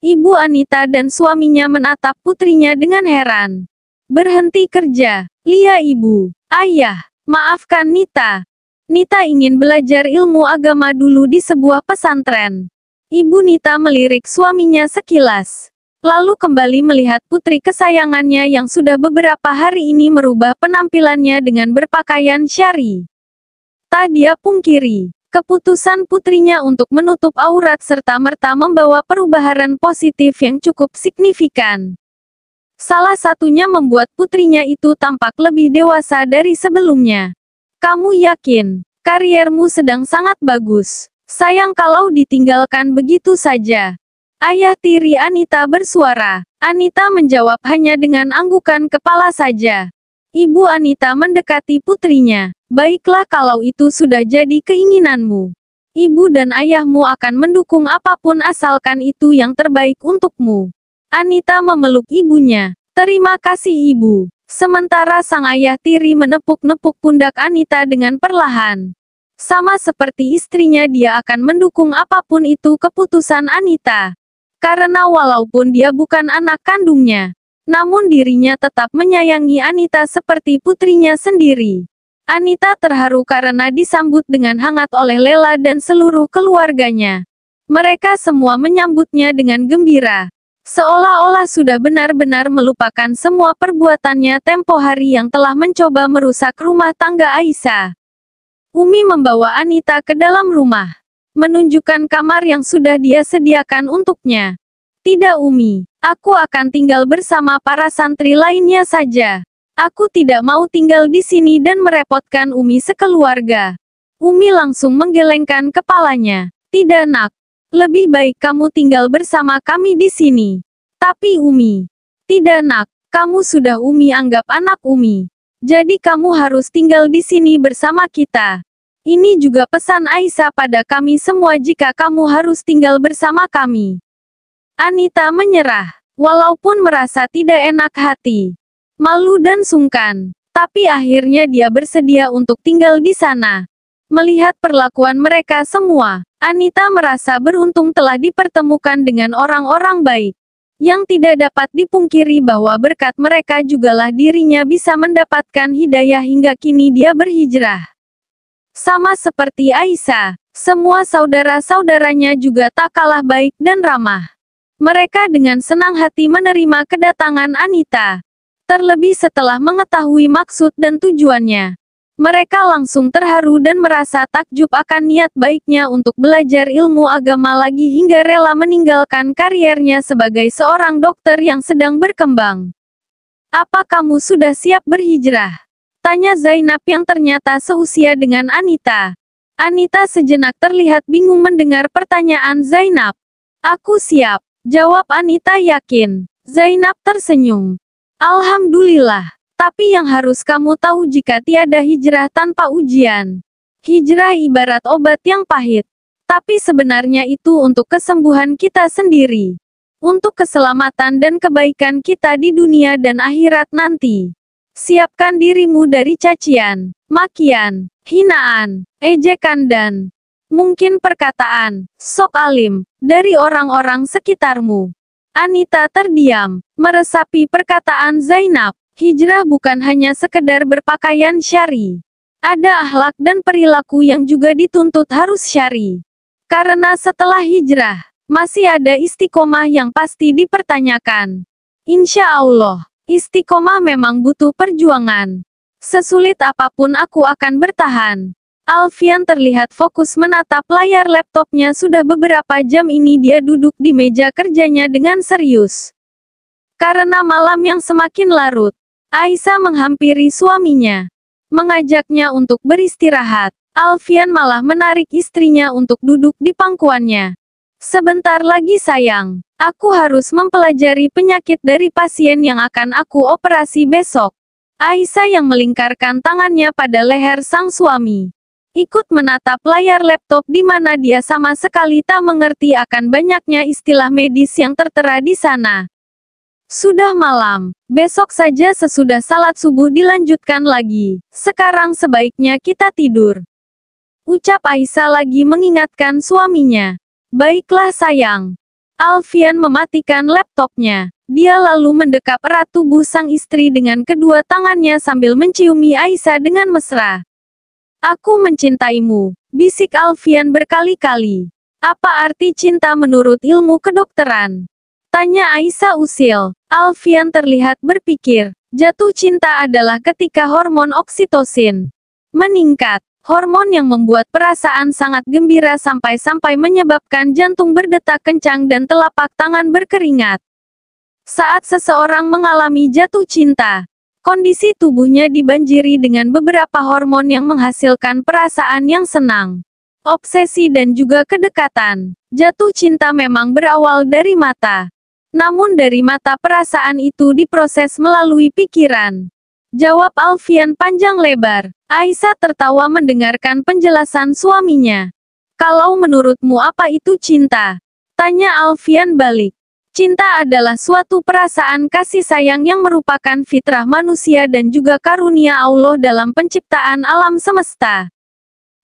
Ibu Anita dan suaminya menatap putrinya dengan heran. Berhenti kerja. Lia ibu. Ayah. Maafkan Nita. Nita ingin belajar ilmu agama dulu di sebuah pesantren. Ibu Nita melirik suaminya sekilas. Lalu kembali melihat putri kesayangannya yang sudah beberapa hari ini merubah penampilannya dengan berpakaian syar'i. Tak dia pungkiri, keputusan putrinya untuk menutup aurat serta-merta membawa perubahan positif yang cukup signifikan. Salah satunya membuat putrinya itu tampak lebih dewasa dari sebelumnya. Kamu yakin, kariermu sedang sangat bagus. Sayang kalau ditinggalkan begitu saja. Ayah tiri Anita bersuara. Anita menjawab hanya dengan anggukan kepala saja. Ibu Anita mendekati putrinya. Baiklah kalau itu sudah jadi keinginanmu. Ibu dan ayahmu akan mendukung apapun asalkan itu yang terbaik untukmu. Anita memeluk ibunya. Terima kasih ibu. Sementara sang ayah tiri menepuk-nepuk pundak Anita dengan perlahan. Sama seperti istrinya dia akan mendukung apapun itu keputusan Anita. Karena walaupun dia bukan anak kandungnya, namun dirinya tetap menyayangi Anita seperti putrinya sendiri. Anita terharu karena disambut dengan hangat oleh Lela dan seluruh keluarganya. Mereka semua menyambutnya dengan gembira. Seolah-olah sudah benar-benar melupakan semua perbuatannya tempo hari yang telah mencoba merusak rumah tangga Aisyah. Umi membawa Anita ke dalam rumah. Menunjukkan kamar yang sudah dia sediakan untuknya. Tidak Umi, aku akan tinggal bersama para santri lainnya saja. Aku tidak mau tinggal di sini dan merepotkan Umi sekeluarga. Umi langsung menggelengkan kepalanya. Tidak nak, lebih baik kamu tinggal bersama kami di sini. Tapi Umi, tidak nak, kamu sudah Umi anggap anak Umi. Jadi kamu harus tinggal di sini bersama kita. Ini juga pesan Aisyah pada kami semua jika kamu harus tinggal bersama kami. Anita menyerah, walaupun merasa tidak enak hati, malu dan sungkan, tapi akhirnya dia bersedia untuk tinggal di sana. Melihat perlakuan mereka semua, Anita merasa beruntung telah dipertemukan dengan orang-orang baik. Yang tidak dapat dipungkiri bahwa berkat mereka jugalah dirinya bisa mendapatkan hidayah hingga kini dia berhijrah. Sama seperti Aisyah, semua saudara-saudaranya juga tak kalah baik dan ramah. Mereka dengan senang hati menerima kedatangan Anita. Terlebih setelah mengetahui maksud dan tujuannya. Mereka langsung terharu dan merasa takjub akan niat baiknya untuk belajar ilmu agama lagi hingga rela meninggalkan kariernya sebagai seorang dokter yang sedang berkembang. Apa kamu sudah siap berhijrah? Tanya Zainab yang ternyata seusia dengan Anita. Anita sejenak terlihat bingung mendengar pertanyaan Zainab. Aku siap, jawab Anita yakin. Zainab tersenyum. Alhamdulillah, tapi yang harus kamu tahu jika tiada hijrah tanpa ujian. Hijrah ibarat obat yang pahit. Tapi sebenarnya itu untuk kesembuhan kita sendiri. Untuk keselamatan dan kebaikan kita di dunia dan akhirat nanti. Siapkan dirimu dari cacian, makian, hinaan, ejekan dan mungkin perkataan sok alim dari orang-orang sekitarmu. Anita terdiam, meresapi perkataan Zainab. Hijrah bukan hanya sekedar berpakaian syar'i. Ada akhlak dan perilaku yang juga dituntut harus syar'i. Karena setelah hijrah, masih ada istiqomah yang pasti dipertanyakan. Insya Allah. Istiqomah memang butuh perjuangan. Sesulit apapun aku akan bertahan. Alfian terlihat fokus menatap layar laptopnya sudah beberapa jam ini dia duduk di meja kerjanya dengan serius. Karena malam yang semakin larut, Aisyah menghampiri suaminya. Mengajaknya untuk beristirahat. Alfian malah menarik istrinya untuk duduk di pangkuannya. Sebentar lagi sayang, aku harus mempelajari penyakit dari pasien yang akan aku operasi besok. Aisyah yang melingkarkan tangannya pada leher sang suami. Ikut menatap layar laptop di mana dia sama sekali tak mengerti akan banyaknya istilah medis yang tertera di sana. Sudah malam, besok saja sesudah salat subuh dilanjutkan lagi. Sekarang sebaiknya kita tidur. Ucap Aisyah lagi mengingatkan suaminya. Baiklah sayang. Alfian mematikan laptopnya. Dia lalu mendekap erat tubuh sang istri dengan kedua tangannya sambil menciumi Aisyah dengan mesra. Aku mencintaimu, bisik Alfian berkali-kali. Apa arti cinta menurut ilmu kedokteran? Tanya Aisyah usil. Alfian terlihat berpikir. Jatuh cinta adalah ketika hormon oksitosin meningkat. Hormon yang membuat perasaan sangat gembira sampai-sampai menyebabkan jantung berdetak kencang dan telapak tangan berkeringat. Saat seseorang mengalami jatuh cinta, kondisi tubuhnya dibanjiri dengan beberapa hormon yang menghasilkan perasaan yang senang, obsesi dan juga kedekatan. Jatuh cinta memang berawal dari mata. Namun dari mata perasaan itu diproses melalui pikiran. Jawab Alfian panjang lebar. Aisyah tertawa mendengarkan penjelasan suaminya. Kalau menurutmu apa itu cinta? Tanya Alfian balik. Cinta adalah suatu perasaan kasih sayang yang merupakan fitrah manusia dan juga karunia Allah dalam penciptaan alam semesta.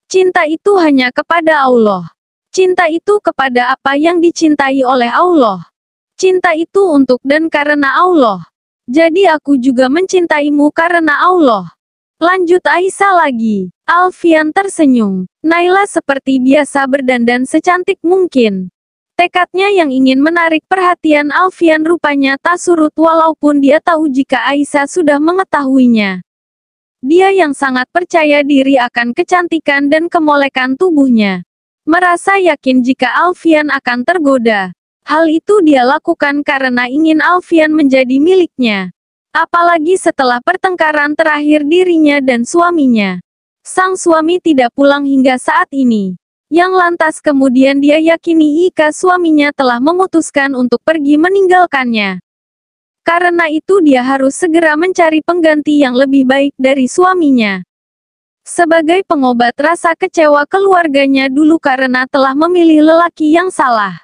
Cinta itu hanya kepada Allah. Cinta itu kepada apa yang dicintai oleh Allah. Cinta itu untuk dan karena Allah. Jadi aku juga mencintaimu karena Allah. Lanjut Aisyah lagi. Alfian tersenyum. Naila seperti biasa berdandan secantik mungkin. Tekadnya yang ingin menarik perhatian Alfian rupanya tak surut walaupun dia tahu jika Aisyah sudah mengetahuinya. Dia yang sangat percaya diri akan kecantikan dan kemolekan tubuhnya. Merasa yakin jika Alfian akan tergoda. Hal itu dia lakukan karena ingin Alfian menjadi miliknya. Apalagi setelah pertengkaran terakhir dirinya dan suaminya. Sang suami tidak pulang hingga saat ini. Yang lantas kemudian dia yakini jika suaminya telah memutuskan untuk pergi meninggalkannya. Karena itu dia harus segera mencari pengganti yang lebih baik dari suaminya. Sebagai pengobat rasa kecewa keluarganya dulu karena telah memilih lelaki yang salah.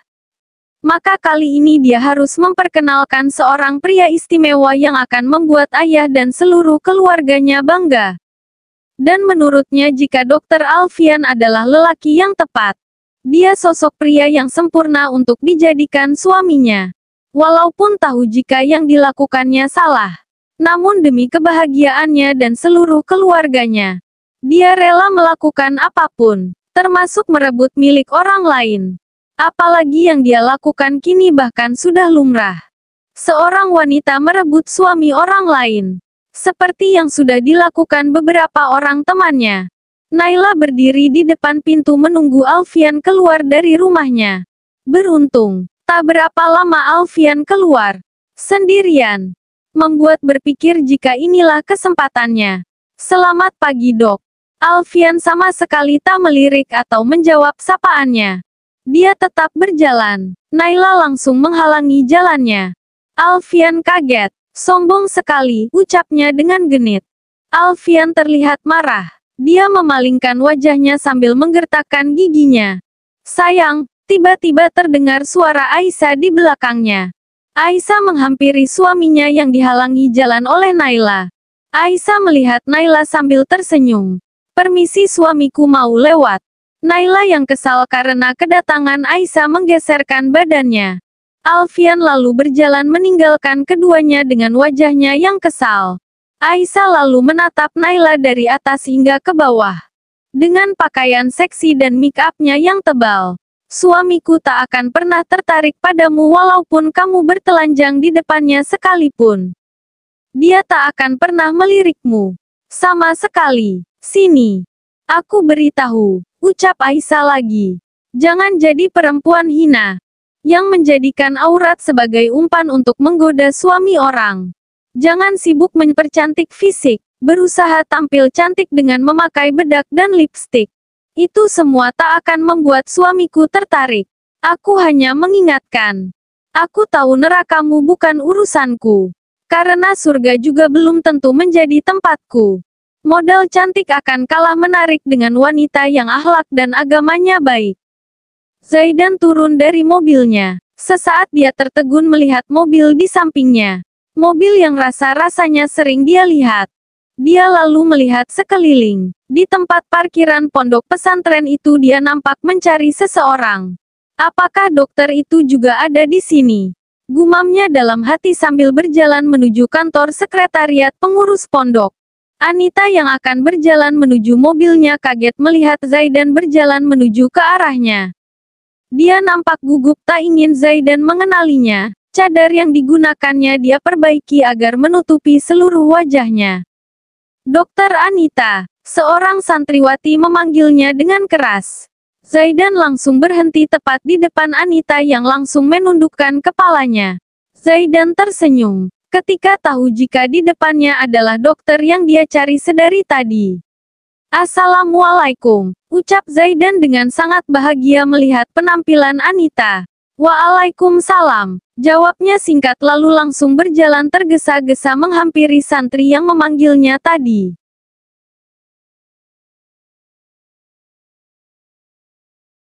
Maka kali ini dia harus memperkenalkan seorang pria istimewa yang akan membuat ayah dan seluruh keluarganya bangga. Dan menurutnya jika Dr. Alfian adalah lelaki yang tepat. Dia sosok pria yang sempurna untuk dijadikan suaminya. Walaupun tahu jika yang dilakukannya salah. Namun demi kebahagiaannya dan seluruh keluarganya. Dia rela melakukan apapun, termasuk merebut milik orang lain. Apalagi yang dia lakukan kini bahkan sudah lumrah. Seorang wanita merebut suami orang lain. Seperti yang sudah dilakukan beberapa orang temannya. Naila berdiri di depan pintu menunggu Alfian keluar dari rumahnya. Beruntung, tak berapa lama Alfian keluar. Sendirian. Membuat berpikir jika inilah kesempatannya. Selamat pagi dok. Alfian sama sekali tak melirik atau menjawab sapaannya. Dia tetap berjalan. Naila langsung menghalangi jalannya. Alfian kaget. Sombong sekali, ucapnya dengan genit. Alfian terlihat marah. Dia memalingkan wajahnya sambil menggertakkan giginya. Sayang, tiba-tiba terdengar suara Aisyah di belakangnya. Aisyah menghampiri suaminya yang dihalangi jalan oleh Naila. Aisyah melihat Naila sambil tersenyum. Permisi suamiku mau lewat. Naila yang kesal karena kedatangan Aisyah menggeserkan badannya. Alfian lalu berjalan meninggalkan keduanya dengan wajahnya yang kesal. Aisyah lalu menatap Naila dari atas hingga ke bawah. Dengan pakaian seksi dan make-up-nya yang tebal. Suamiku tak akan pernah tertarik padamu walaupun kamu bertelanjang di depannya sekalipun. Dia tak akan pernah melirikmu. Sama sekali. Sini. Aku beritahu. Ucap Aisyah lagi. Jangan jadi perempuan hina. Yang menjadikan aurat sebagai umpan untuk menggoda suami orang. Jangan sibuk mempercantik fisik. Berusaha tampil cantik dengan memakai bedak dan lipstik. Itu semua tak akan membuat suamiku tertarik. Aku hanya mengingatkan. Aku tahu nerakamu bukan urusanku. Karena surga juga belum tentu menjadi tempatku. Modal cantik akan kalah menarik dengan wanita yang akhlak dan agamanya baik. Zaidan turun dari mobilnya. Sesaat dia tertegun melihat mobil di sampingnya. Mobil yang rasa-rasanya sering dia lihat. Dia lalu melihat sekeliling. Di tempat parkiran pondok pesantren itu dia nampak mencari seseorang. Apakah dokter itu juga ada di sini? Gumamnya dalam hati sambil berjalan menuju kantor sekretariat pengurus pondok. Anita yang akan berjalan menuju mobilnya kaget melihat Zaidan berjalan menuju ke arahnya. Dia nampak gugup tak ingin Zaidan mengenalinya. Cadar yang digunakannya dia perbaiki agar menutupi seluruh wajahnya. Dokter Anita, seorang santriwati memanggilnya dengan keras. Zaidan langsung berhenti tepat di depan Anita yang langsung menundukkan kepalanya. Zaidan tersenyum, ketika tahu jika di depannya adalah dokter yang dia cari sedari tadi. Assalamualaikum, ucap Zaidan dengan sangat bahagia melihat penampilan Anita. Waalaikumsalam, jawabnya singkat lalu langsung berjalan tergesa-gesa menghampiri santri yang memanggilnya tadi.